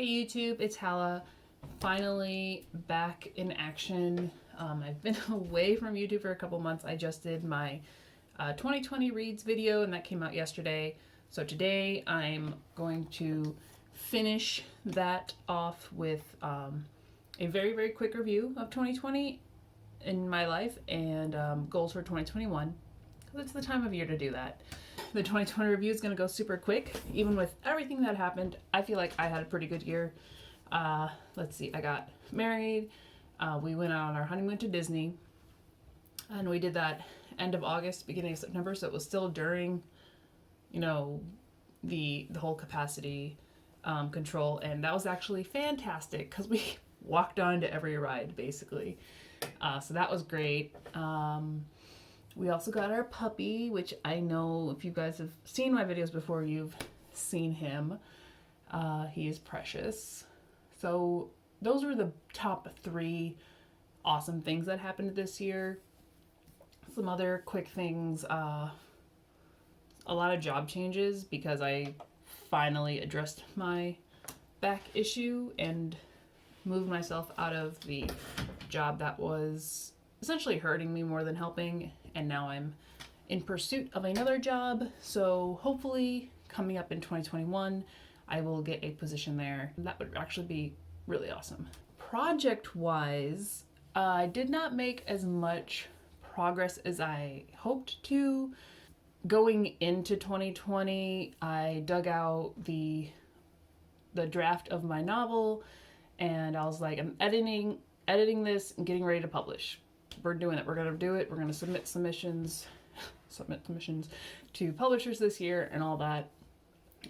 Hey YouTube, it's Hala. Finally back in action. I've been away from YouTube for a couple months. I just did my 2020 reads video and that came out yesterday. So today I'm going to finish that off with a very, very quick review of 2020 in my life and goals for 2021. Because it's the time of year to do that. The 2020 review is going to go super quick. Even with everything that happened, I feel like I had a pretty good year. Let's see, I got married. We went out on our honeymoon to Disney. And we did that end of August, beginning of September. So it was still during, the whole capacity control. And that was actually fantastic because we walked on to every ride, basically. So that was great. We also got our puppy, which I know if you guys have seen my videos before, you've seen him. He is precious. So those were the top 3 awesome things that happened this year. Some other quick things, a lot of job changes because I finally addressed my back issue and moved myself out of the job that was essentially hurting me more than helping, and now I'm in pursuit of another job. So hopefully coming up in 2021 I will get a position there. That would actually be really awesome. Project wise, I did not make as much progress as I hoped to. Going into 2020, I dug out the draft of my novel and I was like, I'm editing this and getting ready to publish. We're doing it. We're going to do it. We're going to submit submissions to publishers this year and all that.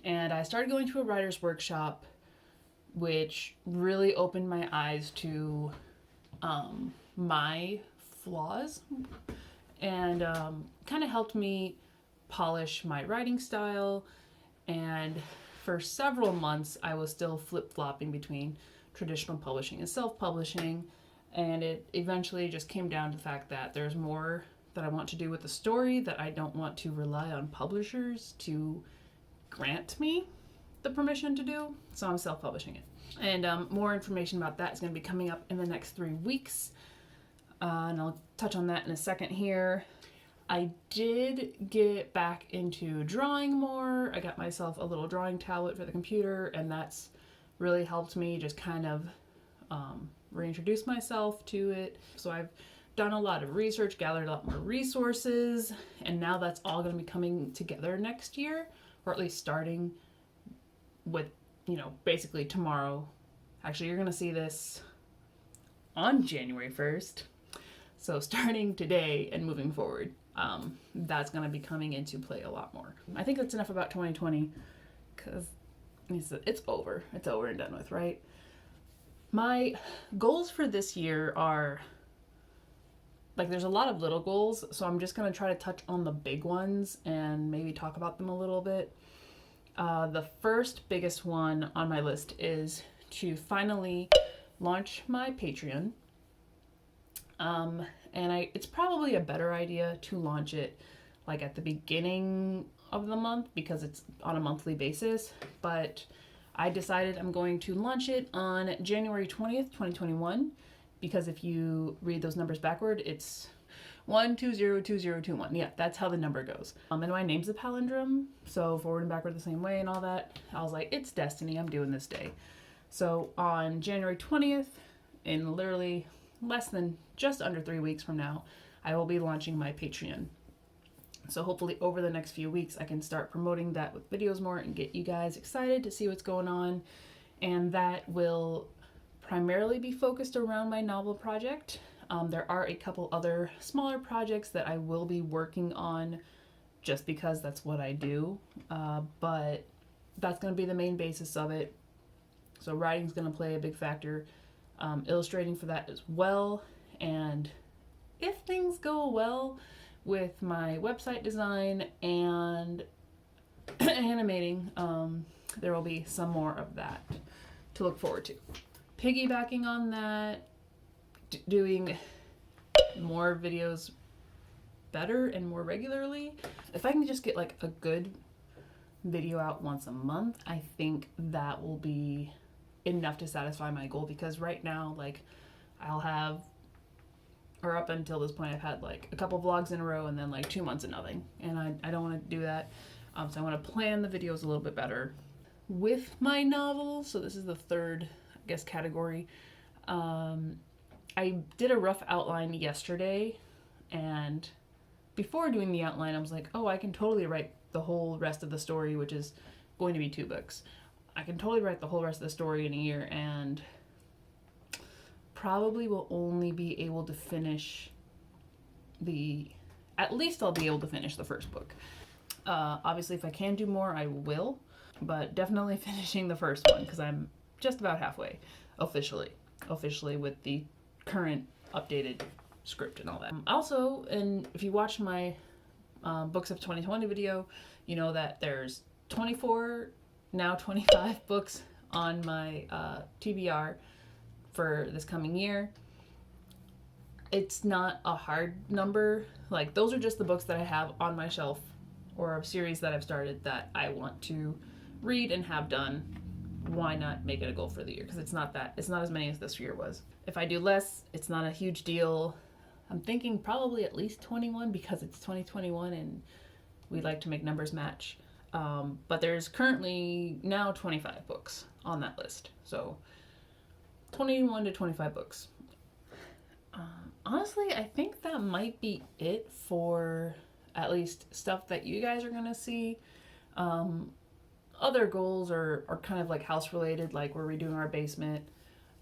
And I started going to a writer's workshop, which really opened my eyes to my flaws and kind of helped me polish my writing style. And for several months, I was still flip-flopping between traditional publishing and self-publishing. And it eventually just came down to the fact that there's more that I want to do with the story, that I don't want to rely on publishers to grant me the permission to do. So I'm self-publishing it. And more information about that is going to be coming up in the next 3 weeks. And I'll touch on that in a second here. I did get back into drawing more. I got myself a little drawing tablet for the computer, and that's really helped me just kind of reintroduce myself to it. So I've done a lot of research, gathered a lot more resources, and now that's all going to be coming together next year, or at least starting with, basically tomorrow. Actually, you're going to see this on January 1st. So starting today and moving forward, that's going to be coming into play a lot more. I think that's enough about 2020 because it's over. It's over and done with, right? My goals for this year are, there's a lot of little goals, so I'm just going to try to touch on the big ones and maybe talk about them a little bit. The first biggest one on my list is to finally launch my Patreon. And it's probably a better idea to launch it at the beginning of the month because it's on a monthly basis, but I decided I'm going to launch it on January 20th, 2021, because if you read those numbers backward, it's 1202021. Yeah, that's how the number goes. And my name's a palindrome, so forward and backward the same way and all that. I was like, it's destiny, I'm doing this day. So on January 20th, in literally less than just under 3 weeks from now, I will be launching my Patreon. So hopefully over the next few weeks, I can start promoting that with videos more and get you guys excited to see what's going on. And that will primarily be focused around my novel project. There are a couple other smaller projects that I will be working on just because that's what I do. But that's going to be the main basis of it. So writing's going to play a big factor. Illustrating for that as well. And if things go well with my website design and animating, there will be some more of that to look forward to. Piggybacking on that, doing more videos better and more regularly. If I can just get a good video out once a month, I think that will be enough to satisfy my goal, because right now, like, I'll have, or up until this point, I've had like a couple vlogs in a row and then like 2 months of nothing. And I don't want to do that. So I want to plan the videos a little bit better with my novel. So this is the third, I guess, category. I did a rough outline yesterday, and before doing the outline, I was like, oh, I can totally write the whole rest of the story, which is going to be 2 books. I can totally write the whole rest of the story in a year, and probably will only be able to finish at least I'll be able to finish the first book. Obviously, if I can do more, I will, but definitely finishing the first one, because I'm just about halfway officially with the current updated script and all that. Also, and if you watch my Books of 2020 video, you know that there's 24, now 25 books on my TBR for this coming year. It's not a hard number. Like, those are just the books that I have on my shelf, or a series that I've started that I want to read and have done. Why not make it a goal for the year? Because it's not as many as this year was. If I do less, it's not a huge deal. I'm thinking probably at least 21, because it's 2021 and we like to make numbers match. But there's currently now 25 books on that list. So 21 to 25 books. Honestly, I think that might be it for at least stuff that you guys are going to see. Other goals are kind of like house related, like we're redoing our basement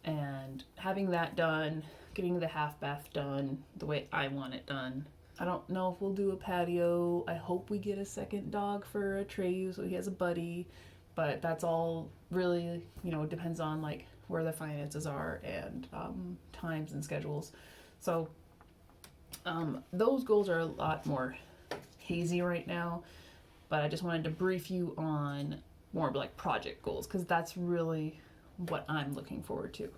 and having that done, getting the half bath done the way I want it done. I don't know if we'll do a patio. I hope we get a second dog for Atreyu so he has a buddy, but that's all really, depends on like where the finances are and times and schedules. So those goals are a lot more hazy right now, but I just wanted to brief you on more like project goals, because that's really what I'm looking forward to.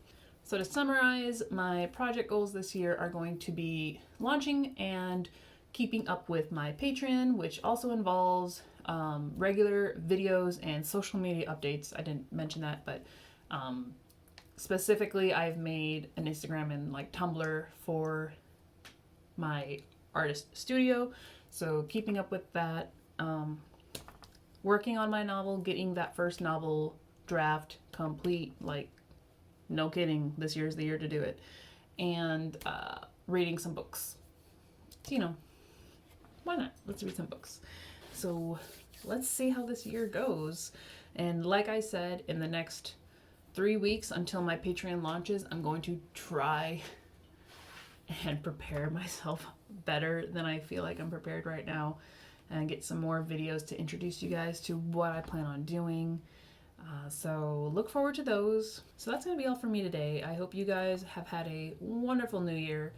So to summarize, my project goals this year are going to be launching and keeping up with my Patreon, which also involves regular videos and social media updates. I didn't mention that, but specifically I've made an Instagram and like Tumblr for my artist studio. So keeping up with that, working on my novel, getting that first novel draft complete, like no kidding, this year's the year to do it, and reading some books. Why not? Let's read some books. So let's see how this year goes. And like I said, in the next 3 weeks until my Patreon launches, I'm going to try and prepare myself better than I feel like I'm prepared right now, and get some more videos to introduce you guys to what I plan on doing. So look forward to those. So that's going to be all for me today. I hope you guys have had a wonderful new year.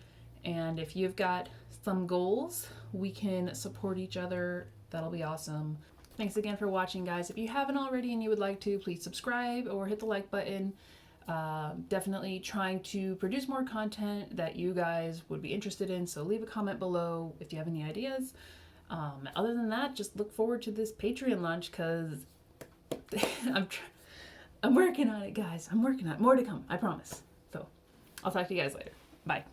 And if you've got some goals, we can support each other. That'll be awesome. Thanks again for watching, guys. If you haven't already and you would like to, please subscribe or hit the like button. Definitely trying to produce more content that you guys would be interested in. So leave a comment below if you have any ideas. Other than that, just look forward to this Patreon launch, because I'm working on it, guys. I'm working on it. More to come, I promise. So I'll talk to you guys later. Bye.